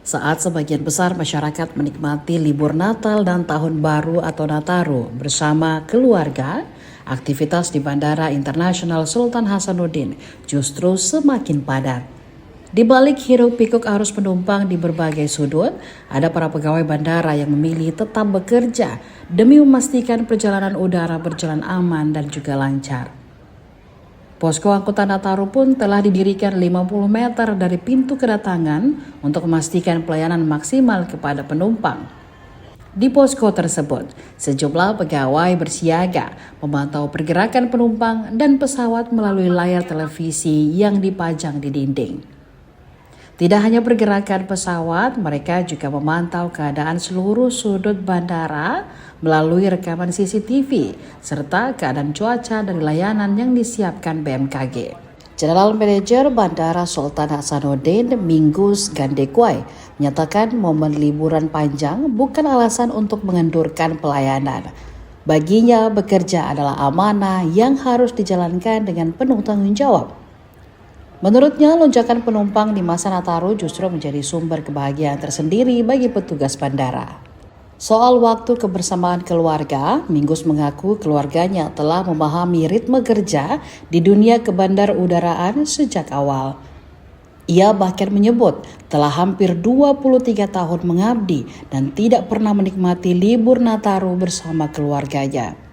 Saat sebagian besar masyarakat menikmati libur Natal dan Tahun Baru atau Nataru bersama keluarga, aktivitas di Bandara Internasional Sultan Hasanuddin justru semakin padat. Di balik hiruk-pikuk arus penumpang di berbagai sudut, ada para pegawai bandara yang memilih tetap bekerja demi memastikan perjalanan udara berjalan aman dan juga lancar. Posko angkutan Nataru pun telah didirikan 50 meter dari pintu kedatangan untuk memastikan pelayanan maksimal kepada penumpang. Di posko tersebut, sejumlah pegawai bersiaga memantau pergerakan penumpang dan pesawat melalui layar televisi yang dipajang di dinding. Tidak hanya pergerakan pesawat, mereka juga memantau keadaan seluruh sudut bandara melalui rekaman CCTV serta keadaan cuaca dari layanan yang disiapkan BMKG. General Manager Bandara Sultan Hasanuddin Mingus Gandekwai menyatakan momen liburan panjang bukan alasan untuk mengendurkan pelayanan. Baginya bekerja adalah amanah yang harus dijalankan dengan penuh tanggung jawab. Menurutnya, lonjakan penumpang di masa Nataru justru menjadi sumber kebahagiaan tersendiri bagi petugas bandara. Soal waktu kebersamaan keluarga, Mingus mengaku keluarganya telah memahami ritme kerja di dunia kebandarudaraan sejak awal. Ia bahkan menyebut telah hampir 23 tahun mengabdi dan tidak pernah menikmati libur Nataru bersama keluarganya.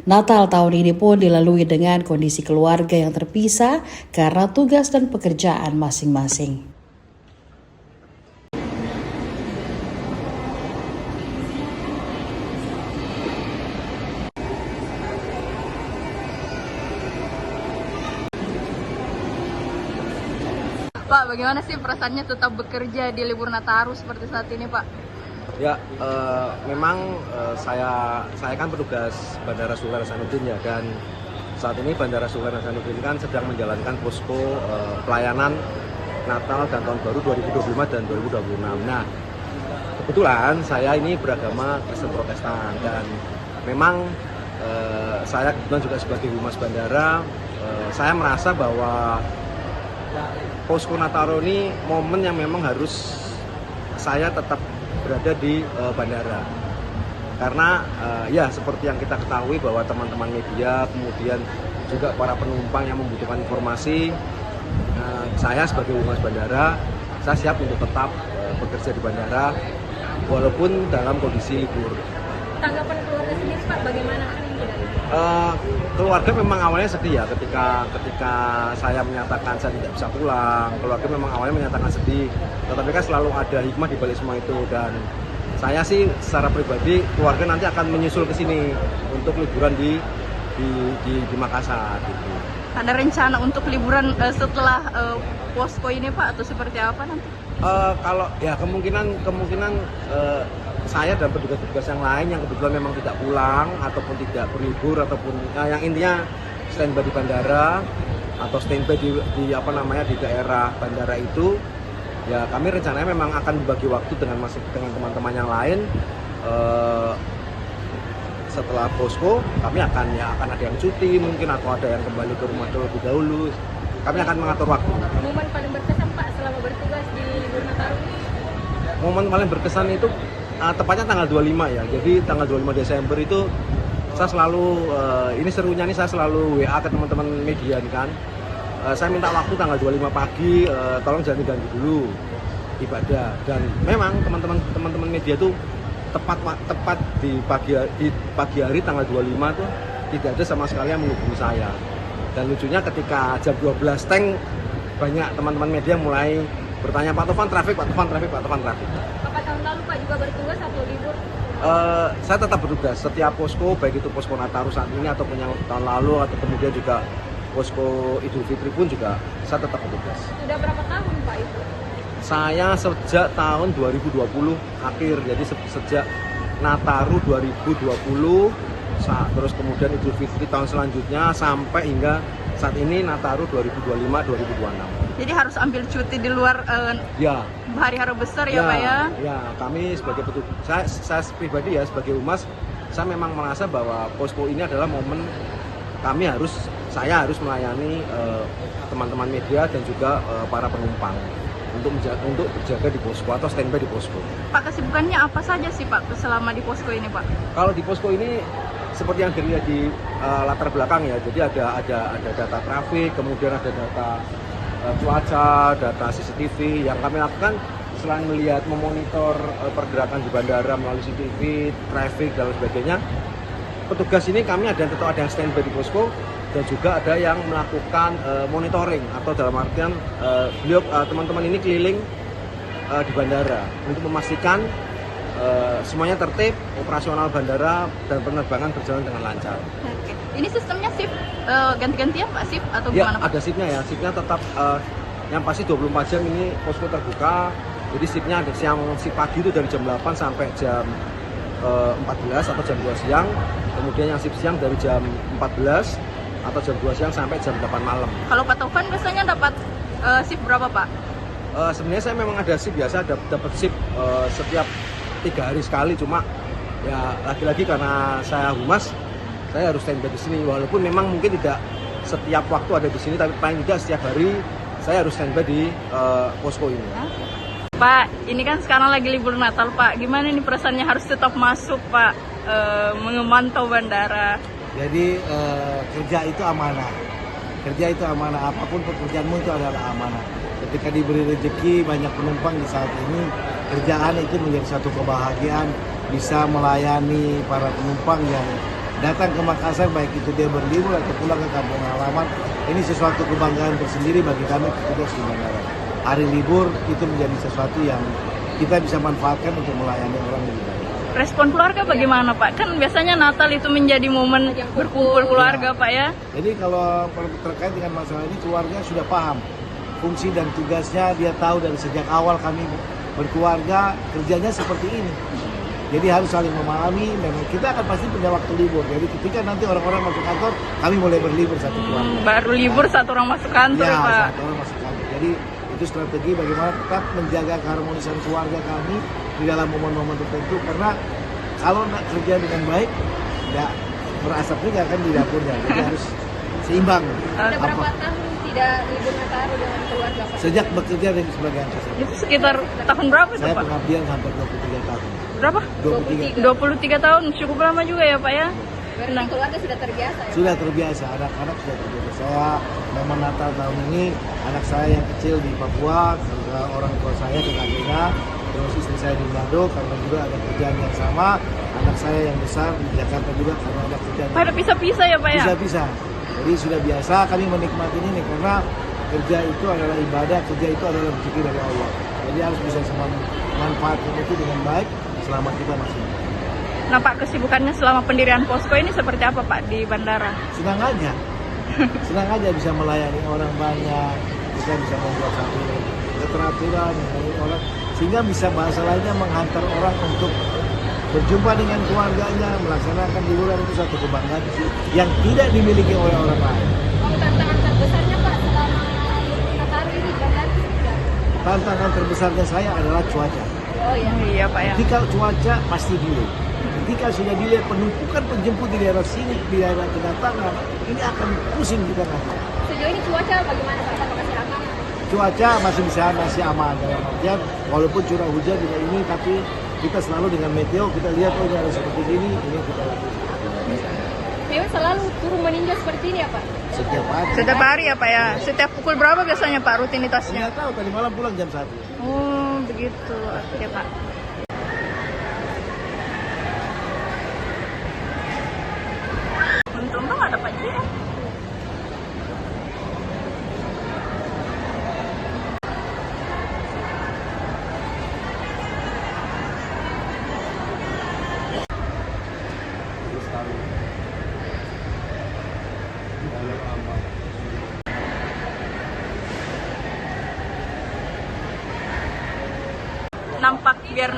Natal tahun ini pun dilalui dengan kondisi keluarga yang terpisah karena tugas dan pekerjaan masing-masing. Pak, bagaimana sih perasaannya tetap bekerja di libur Nataru seperti saat ini, Pak? Ya, memang saya kan petugas Bandara Sultan Hasanuddin ya, dan saat ini Bandara Sultan Hasanuddin kan sedang menjalankan posko pelayanan Natal dan Tahun Baru 2025 dan 2026. Nah, kebetulan saya ini beragama Kristen Protestan dan memang saya kebetulan juga sebagai humas bandara, saya merasa bahwa posko Nataru ini momen yang memang harus saya tetap berada di bandara, karena ya seperti yang kita ketahui bahwa teman-teman media kemudian juga para penumpang yang membutuhkan informasi, saya sebagai humas bandara saya siap untuk tetap bekerja di bandara walaupun dalam kondisi libur. Tanggapan keluarga sendiri, Pak, bagaimana? Keluarga memang awalnya sedih ya ketika saya menyatakan saya tidak bisa pulang. Keluarga memang awalnya menyatakan sedih, tetapi kan selalu ada hikmah di balik semua itu, dan saya sih secara pribadi keluarga nanti akan menyusul ke sini untuk liburan di Makassar gitu. Ada rencana untuk liburan setelah posko ini, Pak, atau seperti apa nanti? Kalau ya kemungkinan saya dan petugas-petugas yang lain yang kebetulan memang tidak pulang ataupun tidak berlibur ataupun yang intinya standby di bandara atau standby di daerah bandara itu, ya kami rencananya memang akan membagi waktu dengan teman-teman yang lain. Setelah posko kami akan ada yang cuti mungkin atau ada yang kembali ke rumah terlebih dahulu. Kami akan mengatur waktu. Momen paling berkesan, Pak, selama bertugas di libur Nataru? Momen paling berkesan itu tepatnya tanggal 25 ya. Jadi tanggal 25 Desember itu saya selalu ini serunya nih, saya selalu WA ke teman-teman media kan. Saya minta waktu tanggal 25 pagi, tolong jangan diganggu dulu ibadah. Dan memang teman-teman media tuh tepat di pagi hari tanggal 25 tuh tidak ada sama sekali yang menghubungi saya. Dan lucunya ketika jam 12 teng banyak teman-teman media mulai bertanya, Pak Tovan trafik. Apa tahun lalu, Pak, juga bertugas atau libur? Saya tetap bertugas setiap posko, baik itu posko Nataru saat ini ataupun yang tahun lalu atau kemudian juga posko Idul Fitri pun juga saya tetap bertugas. Sudah berapa tahun, Pak, itu? Saya sejak tahun 2020 akhir, jadi sejak Nataru 2020, terus kemudian Idul Fitri tahun selanjutnya sampai hingga saat ini Nataru 2025-2026. Jadi harus ambil cuti di luar hari-hari besar ya, Pak ya? Ya, kami sebagai petugas, saya pribadi ya sebagai humas, saya memang merasa bahwa posko ini adalah momen saya harus melayani teman-teman media dan juga para penumpang. untuk berjaga di posko atau standby di posko. Pak, kesibukannya apa saja sih Pak selama di posko ini Pak? Kalau di posko ini seperti yang dilihat di latar belakang ya, jadi ada data trafik, kemudian ada data cuaca, data CCTV. Yang kami lakukan selain melihat memonitor pergerakan di bandara melalui CCTV, traffic dan sebagainya, petugas ini kami tetap ada yang standby di posko dan juga ada yang melakukan monitoring, atau dalam artian teman-teman ini keliling di bandara untuk memastikan semuanya tertib, operasional bandara dan penerbangan berjalan dengan lancar. Oke. Ini sistemnya shift ganti-gantian Pak, shift atau Ya, gimana Pak? ada shiftnya ya. Shiftnya tetap yang pasti 24 jam ini posko terbuka. Jadi shiftnya ada shift pagi itu dari jam 8 sampai jam 14 atau jam 2 siang. Kemudian yang shift siang dari jam 14 atau jam 2 siang sampai jam 8 malam. Kalau Pak Taufan biasanya dapat shift berapa Pak? Sebenarnya saya memang ada shift biasa, dapat shift setiap 3 hari sekali, cuma ya lagi-lagi karena saya humas, saya harus standby di sini. Walaupun memang mungkin tidak setiap waktu ada di sini, tapi paling tidak setiap hari saya harus standby di posko ini. Pak, ini kan sekarang lagi libur Natal Pak. Gimana nih perasaannya harus tetap masuk Pak, memantau bandara? Jadi kerja itu amanah. Kerja itu amanah, apapun pekerjaanmu itu adalah amanah. Ketika diberi rezeki banyak penumpang di saat ini, kerjaan itu menjadi satu kebahagiaan, bisa melayani para penumpang yang datang ke Makassar, baik itu dia berlibur atau pulang ke kampung halaman. Ini sesuatu kebanggaan tersendiri bagi kami petugas di bandara. Hari libur itu menjadi sesuatu yang kita bisa manfaatkan untuk melayani orang lebih baik. Respon keluarga bagaimana Pak? Kan biasanya Natal itu menjadi momen berkumpul keluarga Pak ya. Jadi kalau terkait dengan masalah ini, keluarga sudah paham fungsi dan tugasnya. Dia tahu dari sejak awal kami berkeluarga kerjanya seperti ini. Jadi harus saling memahami, dan kita akan pasti punya waktu libur. Jadi ketika nanti orang-orang masuk kantor, kami mulai berlibur satu keluarga. Baru libur satu orang masuk kantor Ya, Pak. satu orang masuk kantor. Jadi itu strategi bagaimana tetap menjaga keharmonisan keluarga kami di dalam momen-momen tertentu. Karena kalau nak kerja dengan baik, tidak berasap juga kan di dapurnya. Jadi harus seimbang. Ada Berapa tahun tidak libur Nataru dengan keluarga Pak? Sejak bekerja sebagai angkasa. Itu sekitar tahun berapa tuh Saya Pak? pengabdian sampai 23 tahun. Berapa? 23. 23 tahun, cukup lama juga ya Pak ya? Berarti keluarga sudah terbiasa ya? Sudah terbiasa, anak-anak sudah terbiasa. Saya memang Natal tahun ini, anak saya yang kecil di Papua, orang tua saya ke KGK, terus istri saya di Manado karena juga ada kerjaan yang sama. Anak saya yang besar di Jakarta juga karena ada kerjaan. Pada pisah-pisah ya Pak ya? Bisa-bisa. Jadi sudah biasa kami menikmati ini karena kerja itu adalah ibadah, kerja itu adalah rezeki dari Allah. Jadi harus bisa manfaatkan itu dengan baik selama kita masih hidup. Nah Pak, kesibukannya selama pendirian posko ini seperti apa Pak di bandara? Senang aja. Senang aja bisa melayani orang banyak, kita bisa membuat satu keteraturan melayani orang, sehingga bisa bahasa lainnya menghantar orang untuk berjumpa dengan keluarganya, melaksanakan liburan. Itu satu kebanggaan sih yang tidak dimiliki oleh orang lain. Tantangan terbesarnya Pak selama libur Nataru ini bandara sudah? Tantangan terbesarnya saya adalah cuaca. Oh iya. Iya Pak ya. Ketika cuaca pasti delay. Ketika sudah delay penumpukan penjemput di daerah sini, di daerah kedatangan, ini akan pusing kita nanti. Sejauh ini cuaca bagaimana Pak? Apakah masih aman? Cuaca masih aman dalam artian walaupun curah hujan juga ini, tapi kita selalu dengan meteo kita lihat oh ini ada seperti ini kita lakukan. Memang selalu turun meninjau seperti ini ya Pak? Setiap hari. Setiap hari ya Pak ya? Setiap pukul berapa biasanya Pak rutinitasnya? Nggak tahu tadi malam pulang jam 1. Oh begitu, oke Pak. Untung nggak ada pajak ya? Nampak biar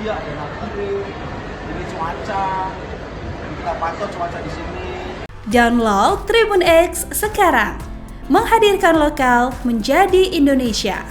Iya, ada nakire, ini cuaca, kita pantau cuaca di sini. Download Tribun X sekarang, menghadirkan lokal menjadi Indonesia.